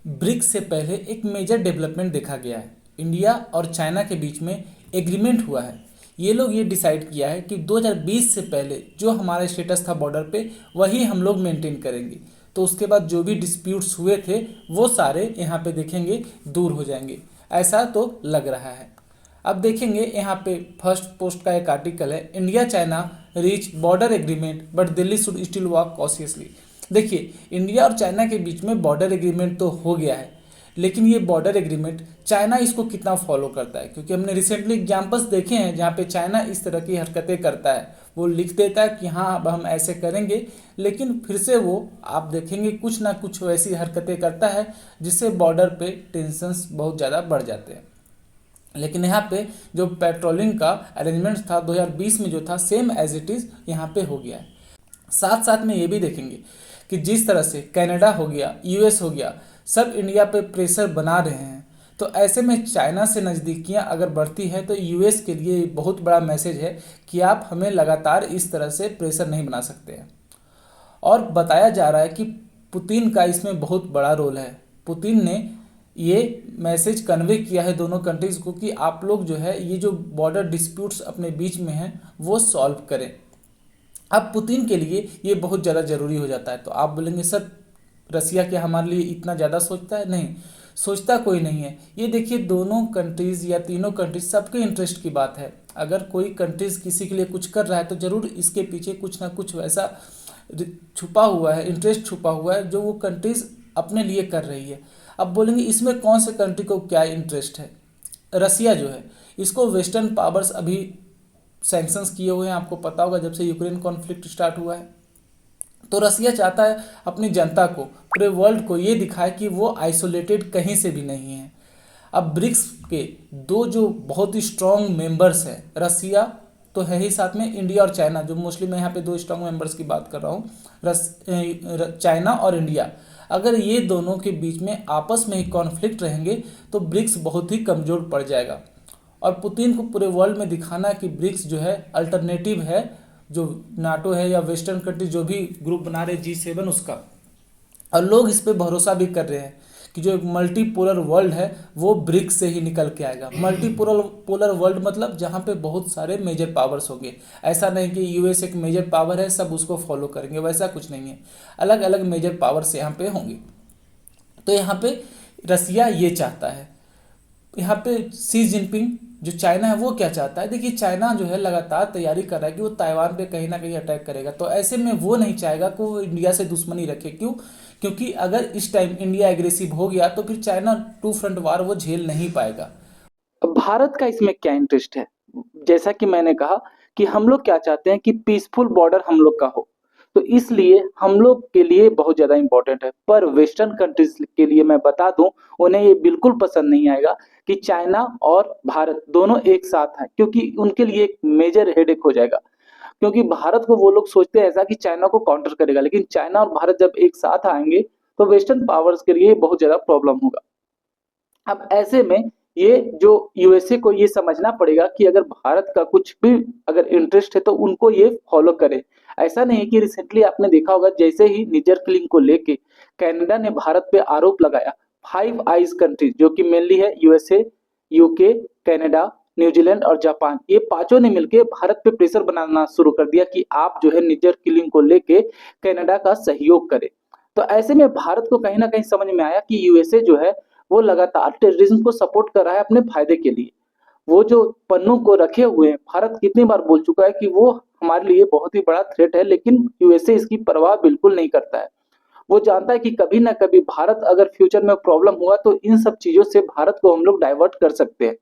BRICS से पहले एक मेजर डेवलपमेंट देखा गया है। इंडिया और चाइना के बीच में एग्रीमेंट हुआ है। ये लोग ये डिसाइड किया है कि 2020 से पहले जो हमारा स्टेटस था बॉर्डर पे वही हम लोग मेंटेन करेंगे। तो उसके बाद जो भी डिस्प्यूट्स हुए थे वो सारे यहाँ पे देखेंगे दूर हो जाएंगे, ऐसा तो लग रहा है। अब देखेंगे यहाँ पे फर्स्ट पोस्ट का एक आर्टिकल है, India China reach border agreement but Delhi should still work cautiously. देखिए, इंडिया और चाइना के बीच में बॉर्डर एग्रीमेंट तो हो गया है, लेकिन ये बॉर्डर एग्रीमेंट चाइना इसको कितना फॉलो करता है, क्योंकि हमने रिसेंटली एग्जाम्पल्स देखे हैं जहाँ पे चाइना इस तरह की हरकतें करता है। वो लिख देता है कि हाँ अब हम ऐसे करेंगे, लेकिन फिर से वो आप देखेंगे कुछ ना कुछ वैसी हरकतें करता है जिससे बॉर्डर पे टेंशन्स बहुत ज़्यादा बढ़ जाते हैं। लेकिन यहाँ पे जो पेट्रोलिंग का अरेंजमेंट था 2020 में जो था सेम एज इट इज़ यहाँ पे हो गया है। साथ साथ में ये भी देखेंगे कि जिस तरह से कनाडा हो गया, यूएस हो गया, सब इंडिया पे प्रेशर बना रहे हैं, तो ऐसे में चाइना से नज़दीकियाँ अगर बढ़ती है तो यूएस के लिए बहुत बड़ा मैसेज है कि आप हमें लगातार इस तरह से प्रेशर नहीं बना सकते हैं। और बताया जा रहा है कि पुतिन का इसमें बहुत बड़ा रोल है। पुतिन ने ये मैसेज कन्वे किया है दोनों कंट्रीज़ को कि आप लोग जो है ये जो बॉर्डर डिस्प्यूट्स अपने बीच में हैं वो सॉल्व करें। अब पुतिन के लिए ये बहुत ज़्यादा ज़रूरी हो जाता है। तो आप बोलेंगे सर रसिया क्या हमारे लिए इतना ज़्यादा सोचता है? नहीं, सोचता कोई नहीं है। ये देखिए दोनों कंट्रीज़ या तीनों कंट्रीज सबके इंटरेस्ट की बात है। अगर कोई कंट्रीज़ किसी के लिए कुछ कर रहा है तो ज़रूर इसके पीछे कुछ ना कुछ वैसा छुपा हुआ है, इंटरेस्ट छुपा हुआ है जो वो कंट्रीज़ अपने लिए कर रही है। अब बोलेंगे इसमें कौन से कंट्री को क्या इंटरेस्ट है? रसिया जो है इसको वेस्टर्न पावर्स अभी सैंक्शंस किए हुए हैं, आपको पता होगा जब से यूक्रेन कॉन्फ्लिक्ट स्टार्ट हुआ है। तो रसिया चाहता है अपनी जनता को, पूरे वर्ल्ड को ये दिखाए कि वो आइसोलेटेड कहीं से भी नहीं है। अब ब्रिक्स के दो जो बहुत ही स्ट्रॉन्ग मेंबर्स हैं, रसिया तो है ही, साथ में इंडिया और चाइना, जो मोस्टली मैं यहाँ पे दो स्ट्रॉन्ग मेंबर्स की बात कर रहा हूँ, चाइना और इंडिया। अगर ये दोनों के बीच में आपस में ही कॉन्फ्लिक्ट रहेंगे तो ब्रिक्स बहुत ही कमज़ोर पड़ जाएगा। और पुतिन को पूरे वर्ल्ड में दिखाना कि ब्रिक्स जो है अल्टरनेटिव है, जो नाटो है या वेस्टर्न कंट्री जो भी ग्रुप बना रहे G7 उसका। और लोग इस पे भरोसा भी कर रहे हैं कि जो एक मल्टीपोलर वर्ल्ड है वो ब्रिक्स से ही निकल के आएगा। मल्टीपोलर वर्ल्ड मतलब जहाँ पे बहुत सारे मेजर पावर्स होंगे। ऐसा नहीं कि यूएस एक मेजर पावर है सब उसको फॉलो करेंगे, वैसा कुछ नहीं है। अलग अलग मेजर पावर्स यहाँ पे होंगे। तो यहाँ पे रसिया ये चाहता है। यहाँ पे सी जिनपिंग जो चाइना है वो क्या चाहता है? देखिए चाइना जो है लगातार तैयारी कर रहा है कि वो ताइवान पे कहीं ना कहीं अटैक करेगा। तो ऐसे में वो नहीं चाहेगा कि वो इंडिया से दुश्मनी रखे। क्यों? क्योंकि अगर इस टाइम इंडिया एग्रेसिव हो गया तो फिर चाइना टू फ्रंट वार वो झेल नहीं पाएगा। भारत का इसमें क्या इंटरेस्ट है? जैसा कि मैंने कहा कि हम लोग क्या चाहते हैं कि पीसफुल बॉर्डर हम लोग का हो, तो इसलिए हम लोग के लिए बहुत ज़्यादा इम्पोर्टेंट है। पर वेस्टर्न कंट्रीज के लिए मैं बता दूं, उन्हें ये बिल्कुल पसंद नहीं आएगा कि चाइना और भारत दोनों एक साथ हैं, क्योंकि उनके लिए एक मेजर हेडेक हो जाएगा। क्योंकि भारत को वो लोग सोचते हैं ऐसा कि चाइना को काउंटर करेगा, लेकिन चाइना और भारत जब एक साथ आएंगे तो वेस्टर्न पावर्स के लिए बहुत ज़्यादा प्रॉब्लम होगा। अब ऐसे में ये जो यूएसए को ये समझना पड़ेगा कि अगर भारत का कुछ भी अगर इंटरेस्ट है तो उनको ये फॉलो करे। ऐसा नहीं है कि रिसेंटली आपने देखा होगा जैसे ही निजर किलिंग को लेके कनाडा ने भारत पे आरोप लगाया, फाइव आइज कंट्रीज जो कि मेनली है यूएसए, यूके, कनाडा, न्यूजीलैंड और जापान, ये पांचों ने मिलकर भारत पे प्रेशर बनाना शुरू कर दिया कि आप जो है निजर किलिंग को लेके कनाडा का सहयोग करें। तो ऐसे में भारत को कहीं ना कहीं समझ में आया कि यूएसए जो है वो लगातार टेररिज्म को सपोर्ट कर रहा है अपने फायदे के लिए। वो जो पन्नों को रखे हुए हैं, भारत कितनी बार बोल चुका है कि वो हमारे लिए बहुत ही बड़ा थ्रेट है, लेकिन यूएसए इसकी परवाह बिल्कुल नहीं करता है। वो जानता है कि कभी ना कभी भारत अगर फ्यूचर में प्रॉब्लम हुआ तो इन सब चीजों से भारत को हम लोग डाइवर्ट कर सकते हैं।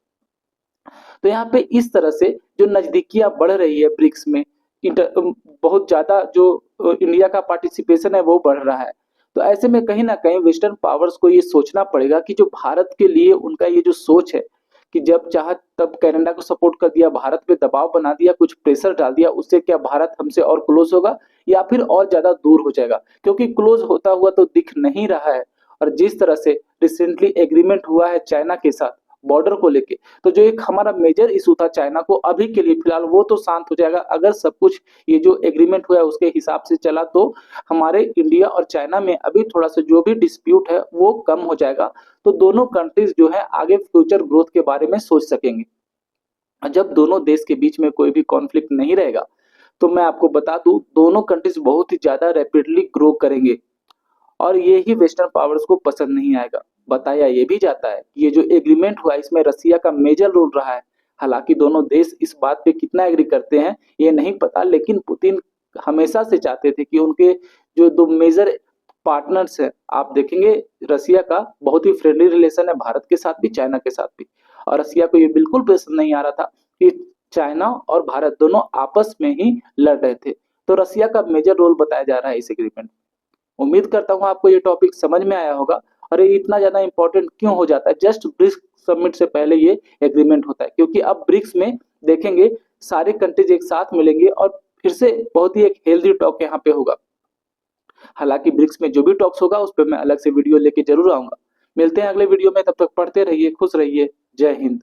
तो यहाँ पे इस तरह से जो नजदीकियां बढ़ रही है ब्रिक्स में, बहुत ज्यादा जो इंडिया का पार्टिसिपेशन है वो बढ़ रहा है। तो ऐसे में कहीं ना कहीं वेस्टर्न पावर्स को ये सोचना पड़ेगा कि जो भारत के लिए उनका ये जो सोच है कि जब चाहा तब कनाडा को सपोर्ट कर दिया, भारत पे दबाव बना दिया, कुछ प्रेशर डाल दिया, उससे क्या भारत हमसे और क्लोज होगा या फिर और ज्यादा दूर हो जाएगा? क्योंकि क्लोज होता हुआ तो दिख नहीं रहा है। और जिस तरह से रिसेंटली एग्रीमेंट हुआ है चाइना के साथ, बॉर्डर को लेके। तो जो एक हमारा मेजर इशू था चाइना को, अभी के लिए फिलहाल वो तो शांत हो जाएगा अगर सब कुछ ये जो एग्रीमेंट हुआ है उसके हिसाब से चला, तो हमारे इंडिया और चाइना में अभी थोड़ा सा जो भी डिस्प्यूट है वो कम हो जाएगा। तो दोनों कंट्रीज जो है आगे फ्यूचर ग्रोथ के बारे में सोच सकेंगे। जब दोनों देश के बीच में कोई भी कॉन्फ्लिक्ट नहीं रहेगा, तो मैं आपको बता दूं दोनों कंट्रीज बहुत ही ज्यादा रैपिडली ग्रो करेंगे, और ये ही वेस्टर्न पावर्स को पसंद नहीं आएगा। बताया ये भी जाता है कि ये जो एग्रीमेंट हुआ इसमें रसिया का मेजर रोल रहा है। हालांकि दोनों देश इस बात पे कितना एग्री करते हैं ये नहीं पता, लेकिन पुतिन हमेशा से चाहते थे कि उनके जो दो मेजर पार्टनर्स हैं, आप देखेंगे रसिया का बहुत ही फ्रेंडली रिलेशन है भारत के साथ भी, चाइना के साथ भी। और रसिया को ये बिल्कुल पसंद नहीं आ रहा था कि चाइना और भारत दोनों आपस में ही लड़ रहे थे। तो रसिया का मेजर रोल बताया जा रहा है इस एग्रीमेंट। उम्मीद करता हूँ आपको ये टॉपिक समझ में आया होगा। और ये इतना ज्यादा इंपॉर्टेंट क्यों हो जाता है, जस्ट ब्रिक्स समिट से पहले ये एग्रीमेंट होता है, क्योंकि अब ब्रिक्स में देखेंगे सारे कंट्रीज एक साथ मिलेंगे और फिर से बहुत ही एक हेल्दी टॉक यहाँ पे होगा। हालांकि ब्रिक्स में जो भी टॉक्स होगा उस पर मैं अलग से वीडियो लेके जरूर आऊंगा। मिलते हैं अगले वीडियो में, तब तक पढ़ते रहिए, खुश रहिए। जय हिंद।